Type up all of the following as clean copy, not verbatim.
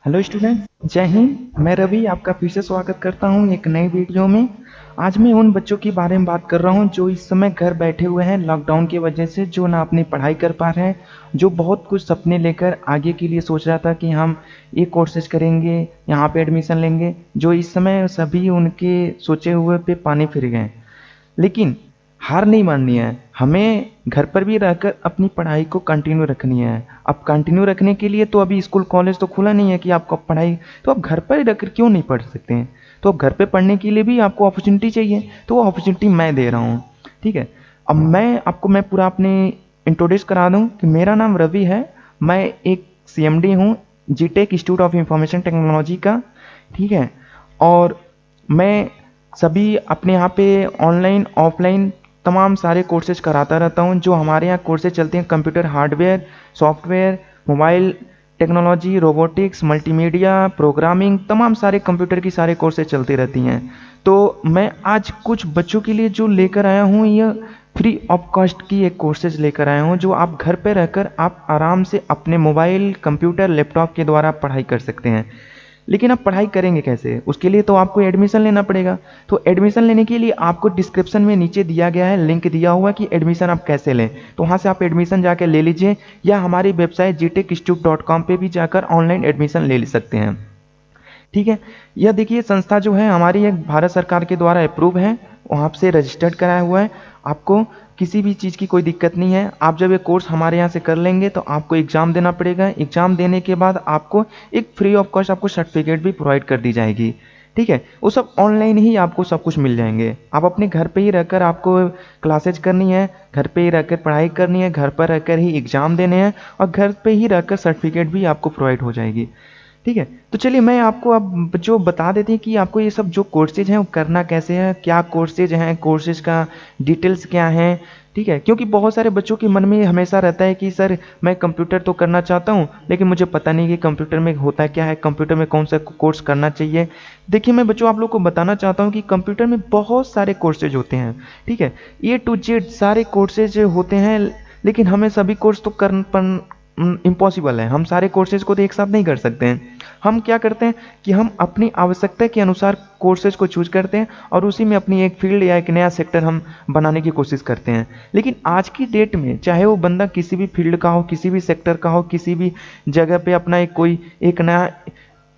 Hello students, जय हिंद। मैं रवि आपका फिर से स्वागत करता हूं एक नई वीडियो में। आज मैं उन बच्चों के बारे में बात कर रहा हूं जो इस समय घर बैठे हुए हैं लॉकडाउन की वजह से, जो ना अपनी पढ़ाई कर पा रहे हैं, जो बहुत कुछ सपने लेकर आगे के लिए सोच रहा था कि हम ये कोर्सेज करेंगे, यहाँ पे एडमिशन लेंगे, जो इस समय सभी उनके सोचे हुए पे पानी फिर गए। लेकिन हार नहीं माननी है, हमें घर पर भी रहकर अपनी पढ़ाई को कंटिन्यू रखनी है। अब कंटिन्यू रखने के लिए तो अभी स्कूल कॉलेज तो खुला नहीं है कि आपको पढ़ाई, तो आप घर पर ही रहकर क्यों नहीं पढ़ सकते हैं। तो अब घर पे पढ़ने के लिए भी आपको अपॉर्चुनिटी चाहिए, तो वो अपॉर्चुनिटी मैं दे रहा हूँ। ठीक है। अब मैं पूरा अपने इंट्रोड्यूस करा दूँ कि मेरा नाम रवि है। मैं एक CMD हूँ, जीटेक इंस्टीट्यूट ऑफ इंफॉर्मेशन टेक्नोलॉजी का। ठीक है। और मैं सभी अपने यहाँ पे ऑनलाइन ऑफलाइन तमाम सारे कोर्सेज कराता रहता हूँ। जो हमारे यहाँ कोर्सेज चलते हैं computer hardware, software, mobile technology, robotics, multimedia, programming, तमाम सारे कंप्यूटर की सारे कोर्सेज चलती रहती हैं। तो मैं आज कुछ बच्चों के लिए जो लेकर आया हूँ, यह फ्री ऑफ कॉस्ट की एक कोर्सेज लेकर आया हूँ, जो आप घर पे रहकर आप आराम से अपने मोबाइल, कंप्यूटर, लैपटॉप के द्वारा पढ़ाई कर सकते हैं। लेकिन आप पढ़ाई करेंगे कैसे? उसके लिए तो आपको एडमिशन लेना पड़ेगा। तो एडमिशन लेने के लिए आपको डिस्क्रिप्शन में नीचे दिया गया है, लिंक दिया हुआ कि एडमिशन आप कैसे लें। तो वहाँ से आप एडमिशन जाकर ले लीजिए, या हमारी वेबसाइट gtechinstitute.com पे भी जाकर ऑनलाइन एडमिशन ले सकते हैं। ठीक है। यह देखिए, संस्था जो है हमारी एक भारत सरकार के द्वारा अप्रूव है, वहाँ से रजिस्टर्ड कराया हुआ है। आपको किसी भी चीज़ की कोई दिक्कत नहीं है। आप जब ये कोर्स हमारे यहाँ से कर लेंगे तो आपको एग्ज़ाम देना पड़ेगा। एग्ज़ाम देने के बाद आपको एक फ्री ऑफ कॉस्ट आपको सर्टिफिकेट भी प्रोवाइड कर दी जाएगी। ठीक है। वो सब ऑनलाइन ही आपको सब कुछ मिल जाएंगे। आप अपने घर पे ही रहकर आपको क्लासेज करनी है, घर पे ही रहकर पढ़ाई करनी है, घर पर रहकर ही एग्ज़ाम देने हैं, और घर पे ही रहकर सर्टिफिकेट भी आपको प्रोवाइड हो जाएगी। ठीक है। तो चलिए मैं आपको अब जो बता देते हैं कि आपको ये सब जो कोर्सेज हैं वो करना कैसे है, क्या कोर्सेज हैं, कोर्सेज का डिटेल्स क्या हैं। ठीक है। क्योंकि बहुत सारे बच्चों के मन में हमेशा रहता है कि सर मैं कंप्यूटर तो करना चाहता हूँ, लेकिन मुझे पता नहीं कि कंप्यूटर में होता क्या है, कंप्यूटर में कौन सा कोर्स करना चाहिए। देखिए, मैं बच्चों आप लोग को बताना चाहता हूँ कि कंप्यूटर में बहुत सारे कोर्सेज होते हैं। ठीक है। A to Z सारे कोर्सेज होते हैं, लेकिन हमें सभी कोर्स तो कर इम्पॉसिबल है। हम सारे कोर्सेज को तो एक साथ नहीं कर सकते हैं। हम क्या करते हैं कि हम अपनी आवश्यकता के अनुसार कोर्सेज को चूज करते हैं, और उसी में अपनी एक फील्ड या एक नया सेक्टर हम बनाने की कोशिश करते हैं। लेकिन आज की डेट में चाहे वो बंदा किसी भी फील्ड का हो, किसी भी सेक्टर का हो, किसी भी जगह पे अपना एक नया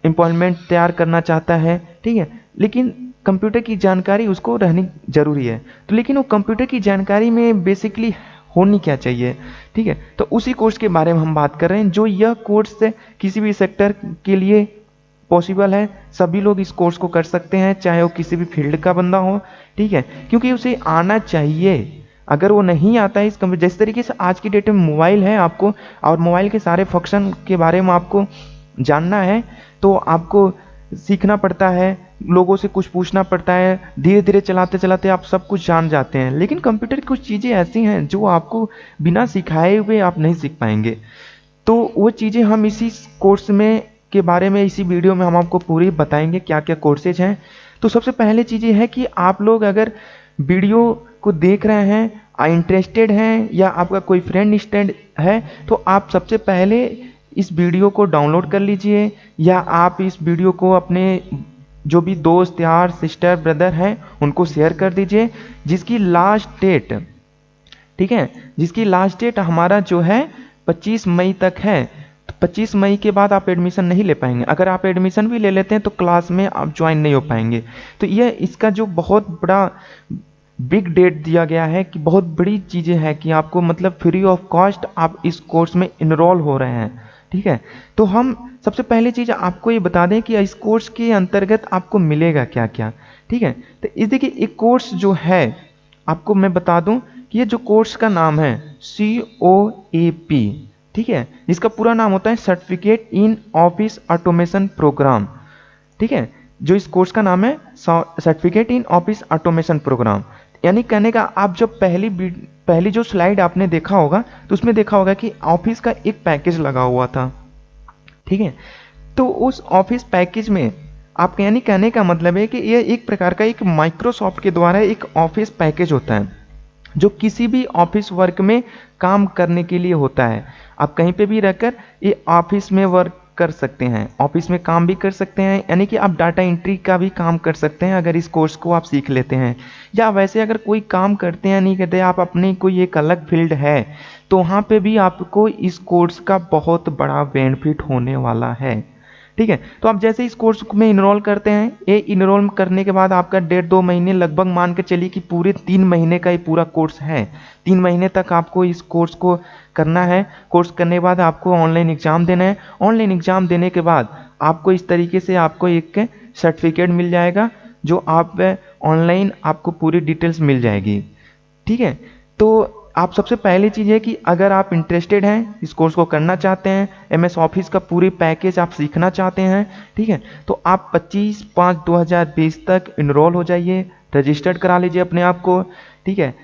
एम्प्लॉयमेंट तैयार करना चाहता है। ठीक है। लेकिन कंप्यूटर की जानकारी उसको रहनी जरूरी है। तो लेकिन वो कंप्यूटर की जानकारी में बेसिकली होनी क्या चाहिए? ठीक है। तो उसी कोर्स के बारे में हम बात कर रहे हैं, जो यह कोर्स किसी भी सेक्टर के लिए पॉसिबल है। सभी लोग इस कोर्स को कर सकते हैं, चाहे वो किसी भी फील्ड का बंदा हो। ठीक है। क्योंकि उसे आना चाहिए। अगर वो नहीं आता है इस कंप्यूटर, जिस तरीके से आज की डेट में मोबाइल है आपको, और मोबाइल के सारे फंक्शन के बारे में आपको जानना है, तो आपको सीखना पड़ता है, लोगों से कुछ पूछना पड़ता है, धीरे धीरे चलाते चलाते आप सब कुछ जान जाते हैं। लेकिन कंप्यूटर की कुछ चीज़ें ऐसी हैं जो आपको बिना सिखाए हुए आप नहीं सीख पाएंगे। तो वो चीज़ें हम इसी कोर्स में के बारे में इसी वीडियो में हम आपको पूरी बताएंगे क्या क्या कोर्सेज हैं। तो सबसे पहले चीज़ ये है कि आप लोग अगर वीडियो को देख रहे हैं, इंटरेस्टेड हैं, या आपका कोई फ्रेंड स्टैंड है, तो आप सबसे पहले इस वीडियो को डाउनलोड कर लीजिए, या आप इस वीडियो को अपने जो भी दोस्त यार सिस्टर ब्रदर हैं उनको शेयर कर दीजिए, जिसकी लास्ट डेट, ठीक है, जिसकी लास्ट डेट हमारा जो है 25 मई तक है। तो 25 मई के बाद आप एडमिशन नहीं ले पाएंगे। अगर आप एडमिशन भी ले लेते हैं तो क्लास में आप ज्वाइन नहीं हो पाएंगे। तो यह इसका जो बहुत बड़ा बिग डेट दिया गया है, कि बहुत बड़ी चीज़ें हैं कि आपको मतलब फ्री ऑफ कॉस्ट आप इस कोर्स में इनरोल हो रहे हैं। ठीक है। तो हम सबसे पहले चीज़ आपको ये बता दें कि इस कोर्स के अंतर्गत आपको मिलेगा क्या क्या। ठीक है। तो इस देखिए, एक कोर्स जो है आपको मैं बता दूं कि ये जो कोर्स का नाम है COAP, ठीक है, इसका पूरा नाम होता है certificate in office automation program. ठीक है। जो इस कोर्स का नाम है certificate in office automation program, यानी कहने का आप जब पहली जो स्लाइड आपने देखा होगा, तो उसमें देखा होगा कि ऑफिस का एक पैकेज लगा हुआ था। ठीक है। तो उस ऑफिस पैकेज में आप, यानी कहने का मतलब है कि यह एक प्रकार का एक माइक्रोसॉफ्ट के द्वारा एक ऑफिस पैकेज होता है, जो किसी भी ऑफिस वर्क में काम करने के लिए होता है। आप कहीं पे भी रहकर ये ऑफिस में वर्क कर सकते हैं, ऑफिस में काम भी कर सकते हैं, यानी कि आप डाटा एंट्री का भी काम कर सकते हैं अगर इस कोर्स को आप सीख लेते हैं। या वैसे अगर कोई काम करते हैं नहीं करते, आप अपनी कोई एक अलग फील्ड है, तो वहाँ पे भी आपको इस कोर्स का बहुत बड़ा बेनिफिट होने वाला है। ठीक है, तो आप जैसे इस कोर्स में इनरोल करते हैं, ये इनरोल करने के बाद आपका 1.5-2 महीने लगभग मान के चलिए कि पूरे 3 महीने का ये पूरा कोर्स है। 3 महीने तक आपको इस कोर्स को करना है। कोर्स करने के बाद आपको ऑनलाइन एग्ज़ाम देना है। ऑनलाइन एग्ज़ाम देने के बाद आपको इस तरीके से आपको एक सर्टिफिकेट मिल जाएगा, जो आप ऑनलाइन आपको पूरी डिटेल्स मिल जाएगी। ठीक है, तो आप सबसे पहली चीज़ है कि अगर आप इंटरेस्टेड हैं, इस कोर्स को करना चाहते हैं, एमएस ऑफिस का पूरी पैकेज आप सीखना चाहते हैं, ठीक है, तो आप 25/5/2020 तक इनरोल हो जाइए, रजिस्टर्ड करा लीजिए अपने आप को। ठीक है,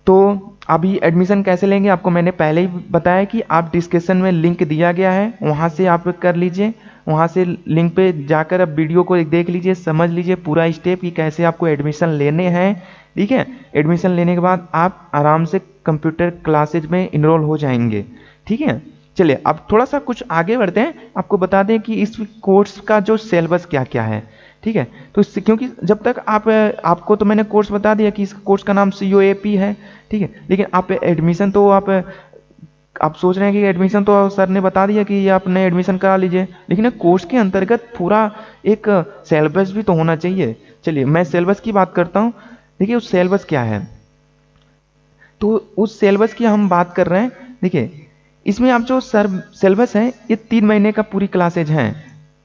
तो अभी एडमिशन कैसे लेंगे आपको मैंने पहले ही बताया कि आप डिस्क्रिप्शन में लिंक दिया गया है, वहाँ से आप कर लीजिए। वहाँ से लिंक पे जाकर अब वीडियो को देख लीजिए, समझ लीजिए पूरा स्टेप कि कैसे आपको एडमिशन लेने हैं। ठीक है, एडमिशन लेने के बाद आप आराम से कंप्यूटर क्लासेज में इनरोल हो जाएंगे। ठीक है, चलिए अब थोड़ा सा कुछ आगे बढ़ते हैं, आपको बता दें कि इस कोर्स का जो सिलेबस क्या क्या है। ठीक है, तो इससे क्योंकि जब तक आपको तो मैंने कोर्स बता दिया कि इस कोर्स का नाम COAP है। ठीक है, लेकिन आप एडमिशन तो आप सोच रहे हैं कि एडमिशन तो सर ने बता दिया कि आपने एडमिशन करा लीजिए, लेकिन कोर्स के अंतर्गत पूरा एक सिलेबस भी तो होना चाहिए। चलिए मैं सिलेबस की बात करता हूँ। देखिए उस सिलेबस क्या है, तो उस सिलेबस की हम बात कर रहे हैं। देखिए इसमें आप जो सर सिलेबस है, ये 3 महीने का पूरी क्लासेज हैं।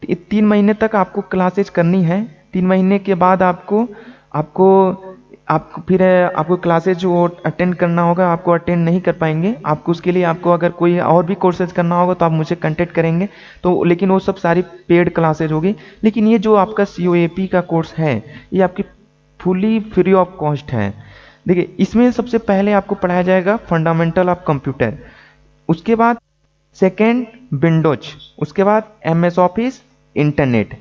ये 3 महीने तक आपको क्लासेज करनी है। 3 महीने के बाद आपको आपको आपको फिर आपको क्लासेज जो अटेंड करना होगा, आपको अटेंड नहीं कर पाएंगे। आपको उसके लिए आपको अगर कोई और भी कोर्सेज करना होगा तो आप मुझे कांटेक्ट करेंगे, तो लेकिन वो सब सारी पेड क्लासेज होगी। लेकिन ये जो आपका COAP का कोर्स है, ये आपकी फुली फ्री ऑफ कॉस्ट है। देखिए इसमें सबसे पहले आपको पढ़ाया जाएगा फंडामेंटल ऑफ कंप्यूटर, उसके बाद सेकेंड विंडोज, उसके बाद MS office, internet.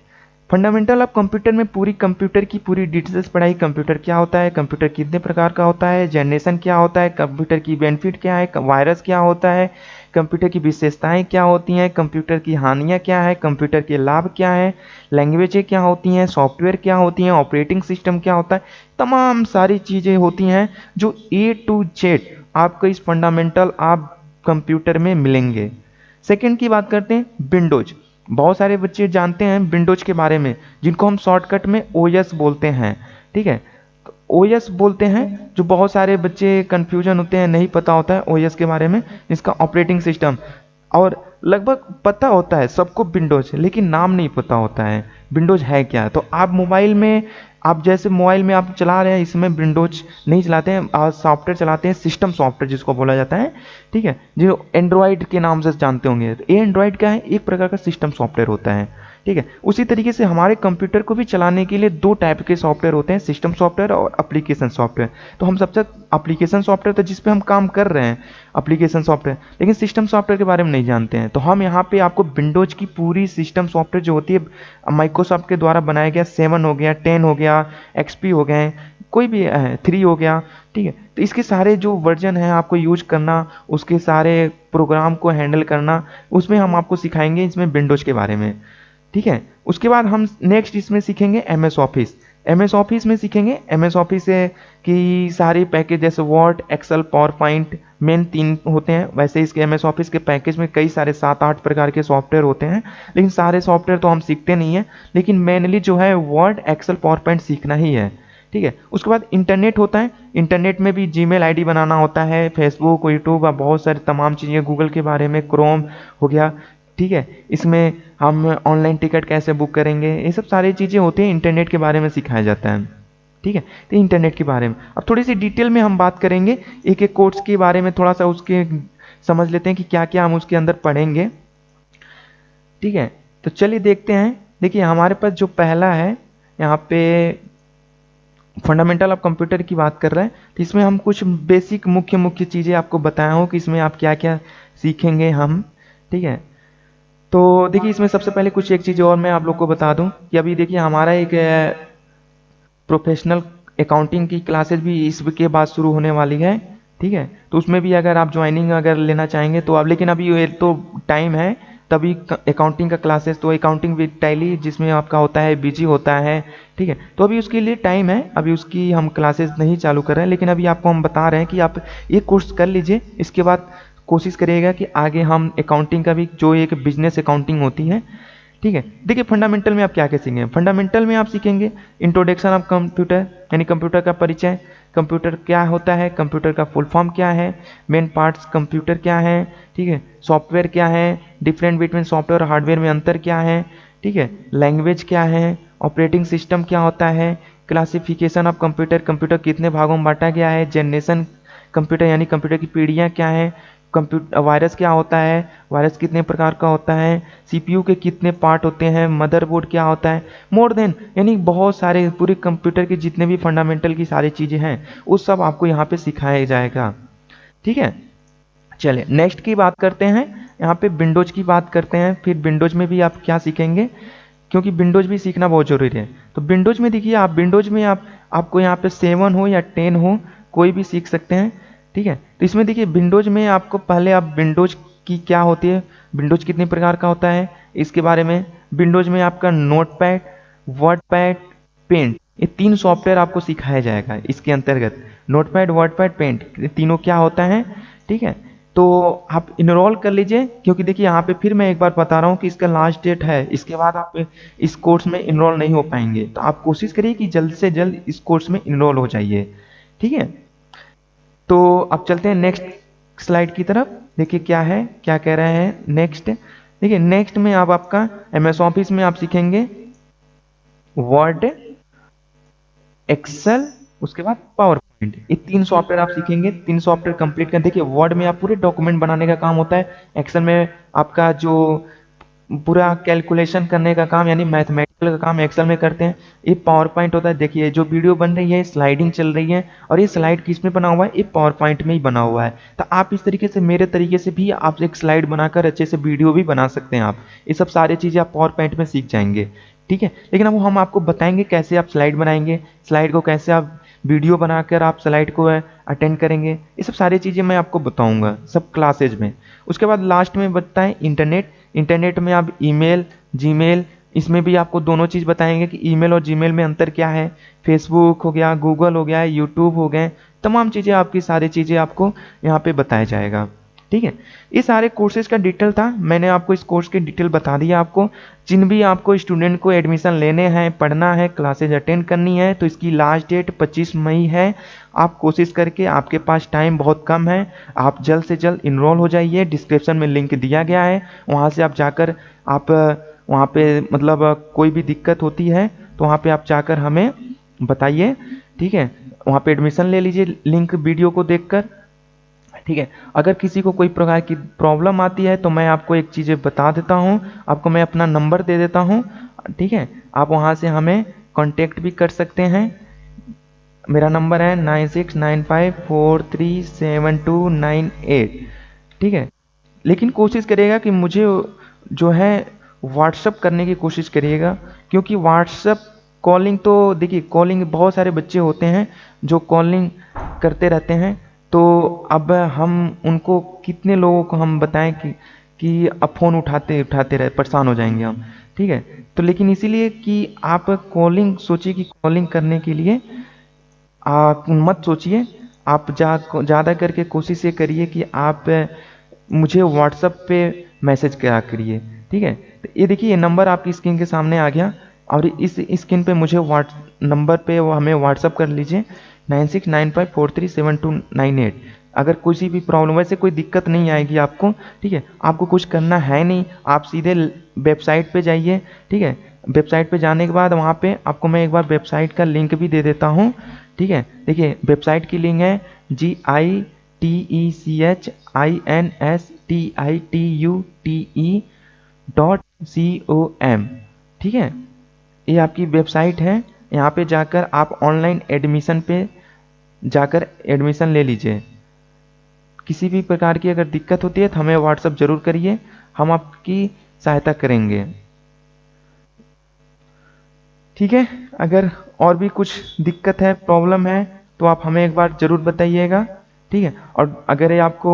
Fundamental of computer में पूरी कंप्यूटर की पूरी डिटेल्स पढ़ाई, कंप्यूटर क्या होता है, कंप्यूटर कितने प्रकार का होता है, जनरेशन क्या होता है, कंप्यूटर की बेनिफिट क्या है, वायरस क्या होता है, कंप्यूटर की विशेषताएं क्या होती हैं, कंप्यूटर की हानियां क्या है, कंप्यूटर के लाभ क्या है, लैंग्वेजें क्या होती हैं, सॉफ्टवेयर क्या होती हैं, ऑपरेटिंग सिस्टम क्या होता है, तमाम सारी चीज़ें होती हैं जो A to Z आपको इस फंडामेंटल आप कंप्यूटर में मिलेंगे। सेकंड की बात करते हैं विंडोज। बहुत सारे बच्चे जानते हैं विंडोज के बारे में, जिनको हम शॉर्टकट में OS बोलते हैं। ठीक है, तो OS बोलते हैं, जो बहुत सारे बच्चे कंफ्यूजन होते हैं, नहीं पता होता है OS के बारे में, जिसका ऑपरेटिंग सिस्टम। और लगभग पता होता है सबको विंडोज, लेकिन नाम नहीं पता होता है विंडोज है क्या। तो आप मोबाइल में, आप जैसे मोबाइल में आप चला रहे हैं, इसमें विंडोज नहीं चलाते हैं, सॉफ्टवेयर चलाते हैं, सिस्टम सॉफ्टवेयर जिसको बोला जाता है। ठीक है, जो एंड्रॉयड के नाम से जानते होंगे, तो ये एंड्रॉयड क्या है, एक प्रकार का सिस्टम सॉफ्टवेयर होता है। ठीक है, उसी तरीके से हमारे कंप्यूटर को भी चलाने के लिए 2 टाइप के सॉफ्टवेयर होते हैं, सिस्टम सॉफ्टवेयर और एप्लीकेशन सॉफ्टवेयर। तो हम सबसे एप्लीकेशन सॉफ्टवेयर तो जिस पे हम काम कर रहे हैं, एप्लीकेशन सॉफ्टवेयर, लेकिन सिस्टम सॉफ्टवेयर के बारे में नहीं जानते हैं। तो हम यहाँ पे आपको विंडोज की पूरी सिस्टम सॉफ्टवेयर जो होती है, माइक्रोसॉफ्ट के द्वारा बनाया गया, 7 हो गया, 10 हो गया, XP हो गए, कोई भी 3 हो गया। ठीक है, तो इसके सारे जो वर्जन है आपको यूज करना, उसके सारे प्रोग्राम को हैंडल करना, उसमें हम आपको सिखाएंगे इसमें विंडोज के बारे में। ठीक है, उसके बाद हम नेक्स्ट इसमें सीखेंगे MS ऑफिस। MS ऑफिस में सीखेंगे MS ऑफिस की सारी पैकेज, जैसे Word, Excel, PowerPoint, main 3 होते हैं। वैसे इसके MS ऑफिस के पैकेज में कई सारे 7-8 प्रकार के सॉफ्टवेयर होते हैं, लेकिन सारे सॉफ्टवेयर तो हम सीखते नहीं हैं, लेकिन मेनली जो है वर्ड, एक्सेल, पावर पॉइंट सीखना ही है। ठीक है, उसके बाद इंटरनेट होता है। इंटरनेट में भी जीमेल आईडी बनाना होता है, फेसबुक, यूट्यूब और बहुत सारी तमाम चीज़ें, गूगल के बारे में, क्रोम हो गया। ठीक है, इसमें हम ऑनलाइन टिकट कैसे बुक करेंगे, ये सब सारी चीज़ें होती हैं, इंटरनेट के बारे में सिखाया जाता है। ठीक है, तो इंटरनेट के बारे में अब थोड़ी सी डिटेल में हम बात करेंगे, एक एक कोर्स के बारे में थोड़ा सा उसके समझ लेते हैं कि क्या क्या हम उसके अंदर पढ़ेंगे। ठीक है, तो चलिए देखते हैं। देखिए हमारे पास जो पहला है यहाँ पे फंडामेंटल ऑफ कंप्यूटर की बात कर रहे हैं, तो इसमें हम कुछ बेसिक मुख्य मुख्य चीज़ें आपको बताया हूँ कि इसमें आप क्या क्या सीखेंगे हम। ठीक है, तो देखिए इसमें सबसे पहले कुछ एक चीज़ और मैं आप लोग को बता दूं कि अभी देखिए हमारा एक प्रोफेशनल अकाउंटिंग की क्लासेज भी इसके बाद शुरू होने वाली है। ठीक है, तो उसमें भी अगर आप ज्वाइनिंग अगर लेना चाहेंगे तो आप, लेकिन अभी ये तो टाइम है, तभी अकाउंटिंग का क्लासेस, तो अकाउंटिंग विद टैली जिसमें आपका होता है बीजी होता है, ठीक है। तो अभी उसके लिए टाइम है, अभी उसकी हम क्लासेस नहीं चालू कर रहे हैं, लेकिन अभी आपको हम बता रहे हैं कि आप ये कोर्स कर लीजिए, इसके बाद कोशिश करिएगा कि आगे हम अकाउंटिंग का भी, जो एक बिजनेस अकाउंटिंग होती है, ठीक है। देखिए फंडामेंटल में आप क्या क्या सीखेंगे, फंडामेंटल में आप सीखेंगे इंट्रोडक्शन ऑफ कंप्यूटर, यानी कंप्यूटर का परिचय, कंप्यूटर क्या होता है, कंप्यूटर का फुल फॉर्म क्या है, मेन पार्ट्स कंप्यूटर क्या है, ठीक है, सॉफ्टवेयर क्या है, डिफरेंट बिटवीन सॉफ्टवेयर और हार्डवेयर में अंतर क्या है, ठीक है, लैंग्वेज क्या है, ऑपरेटिंग सिस्टम क्या होता है, क्लासिफिकेशन ऑफ कंप्यूटर, कंप्यूटर कितने भागों में बांटा गया है, जनरेशन कंप्यूटर यानी कंप्यूटर की पीढ़ियाँ क्या है, कंप्यूटर वायरस क्या होता है, वायरस कितने प्रकार का होता है, सीपीयू के कितने पार्ट होते हैं, मदरबोर्ड क्या होता है, मोर देन, यानी बहुत सारे पूरे कंप्यूटर के जितने भी फंडामेंटल की सारी चीज़ें हैं वो सब आपको यहाँ पे सिखाया जाएगा, ठीक है। चलिए नेक्स्ट की बात करते हैं, यहाँ पे विंडोज की बात करते हैं। फिर विंडोज में भी आप क्या सीखेंगे, क्योंकि विंडोज भी सीखना बहुत जरूरी है। तो विंडोज में देखिए, आप विंडोज में आपको यहाँ पे 7 हो या 10 हो, कोई भी सीख सकते हैं, ठीक है। तो इसमें देखिए विंडोज में आपको पहले आप विंडोज की क्या होती है, विंडोज कितने प्रकार का होता है इसके बारे में। विंडोज में आपका नोटपैड, वर्डपैड, पेंट, ये 3 सॉफ्टवेयर आपको सिखाया जाएगा इसके अंतर्गत। नोटपैड, वर्डपैड, पेंट, ये तीनों क्या होता है, ठीक है। तो आप इनरोल कर लीजिए, क्योंकि देखिए यहाँ पे फिर मैं एक बार बता रहा हूँ कि इसका लास्ट डेट है, इसके बाद आप इस कोर्स में इनरोल नहीं हो पाएंगे। तो आप कोशिश करिए कि जल्द से जल्द इस कोर्स में इनरोल हो जाइए, ठीक है। तो अब चलते हैं नेक्स्ट स्लाइड की तरफ। देखिए क्या है, क्या कह रहे हैं नेक्स्ट। देखिए नेक्स्ट में आप आपका एमएस ऑफिस में आप सीखेंगे वर्ड, एक्सेल, उसके बाद पावर पॉइंट, ये 3 सॉफ्टवेयर आप सीखेंगे। 3 सॉफ्टवेयर कंप्लीट कर देखिए, वर्ड में आप पूरे डॉक्यूमेंट बनाने का काम होता है, एक्सेल में आपका जो पूरा कैलकुलेशन करने का काम यानी मैथमेटिकल का काम एक्सेल में करते हैं। ये पावर पॉइंट होता है, देखिए जो वीडियो बन रही है स्लाइडिंग चल रही है, और ये स्लाइड किस में बना हुआ है, ये पावर पॉइंट में ही बना हुआ है। तो आप इस तरीके से मेरे तरीके से भी आप एक स्लाइड बनाकर अच्छे से वीडियो भी बना सकते हैं। आप ये सब सारी चीज़ें आप पावर पॉइंट में सीख जाएंगे, ठीक है। लेकिन अब हम आपको बताएंगे कैसे आप स्लाइड बनाएंगे, स्लाइड को कैसे आप वीडियो बनाकर आप स्लाइड को अटेंड करेंगे, ये सब सारी चीज़ें मैं आपको बताऊंगा सब क्लासेज में। उसके बाद लास्ट में बताएं इंटरनेट। इंटरनेट में आप ईमेल, जीमेल, इसमें भी आपको दोनों चीज़ बताएंगे कि ईमेल और जीमेल में अंतर क्या है। फेसबुक हो गया, गूगल हो गया, यूट्यूब हो गए, तमाम चीज़ें आपकी सारी चीज़ें आपको यहाँ पे बताया जाएगा, ठीक है। ये सारे कोर्सेज का डिटेल था, मैंने आपको इस कोर्स के डिटेल बता दिया आपको। जिन भी आपको स्टूडेंट को एडमिशन लेने हैं, पढ़ना है, क्लासेज अटेंड करनी है, तो इसकी लास्ट डेट 25 मई है। आप कोशिश करके, आपके पास टाइम बहुत कम है, आप जल्द से जल्द इनरोल हो जाइए। डिस्क्रिप्शन में लिंक दिया गया है, वहाँ से आप जाकर आप वहाँ पे मतलब कोई भी दिक्कत होती है तो वहाँ पे आप जाकर हमें बताइए, ठीक है। वहाँ पे एडमिशन ले लीजिए लिंक वीडियो को देखकर, ठीक है। अगर किसी को कोई प्रकार की प्रॉब्लम आती है तो मैं आपको एक चीज़ बता देता हूँ, आपको मैं अपना नंबर दे देता हूँ, ठीक है। आप वहाँ से हमें कांटेक्ट भी कर सकते हैं। मेरा नंबर है 9695437298, ठीक है। लेकिन कोशिश करिएगा कि मुझे जो है व्हाट्सअप करने की कोशिश करिएगा, क्योंकि व्हाट्सअप कॉलिंग, तो देखिए कॉलिंग बहुत सारे बच्चे होते हैं जो कॉलिंग करते रहते हैं। तो अब हम उनको कितने लोगों को हम बताएं कि अब फ़ोन उठाते उठाते रहे, परेशान हो जाएंगे हम, ठीक है। तो लेकिन इसीलिए कि आप कॉलिंग सोचिए कि कॉलिंग करने के लिए आप मत सोचिए, आप ज़्यादा करके कोशिश ये करिए कि आप मुझे व्हाट्सएप पे मैसेज करा करिए, ठीक है। तो ये देखिए, ये नंबर आपकी स्क्रीन के सामने आ गया, और इस स्क्रीन पे मुझे नंबर पे वो हमें व्हाट्सअप कर लीजिए 9695437298। अगर किसी भी प्रॉब्लम, वैसे कोई दिक्कत नहीं आएगी आपको, ठीक है। आपको कुछ करना है नहीं, आप सीधे वेबसाइट पे जाइए, ठीक है। वेबसाइट पे जाने के बाद वहाँ पे आपको मैं एक बार वेबसाइट का लिंक भी दे देता हूँ, ठीक है। देखिए वेबसाइट की लिंक है GITECHINSTITUTE.com, ठीक है। ये आपकी वेबसाइट है, यहाँ पे जाकर आप ऑनलाइन एडमिशन पे जाकर एडमिशन ले लीजिए। किसी भी प्रकार की अगर दिक्कत होती है तो हमें व्हाट्सअप जरूर करिए, हम आपकी सहायता करेंगे, ठीक है। अगर और भी कुछ दिक्कत है, प्रॉब्लम है, तो आप हमें एक बार ज़रूर बताइएगा, ठीक है। और अगर ये आपको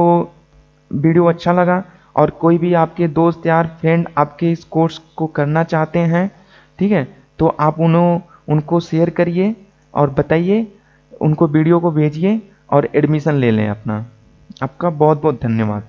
वीडियो अच्छा लगा और कोई भी आपके दोस्त यार फ्रेंड आपके इस कोर्स को करना चाहते हैं, ठीक है, तो आप उनको शेयर करिए और बताइए, उनको वीडियो को भेजिए और एडमिशन ले लें अपना। आपका बहुत बहुत धन्यवाद।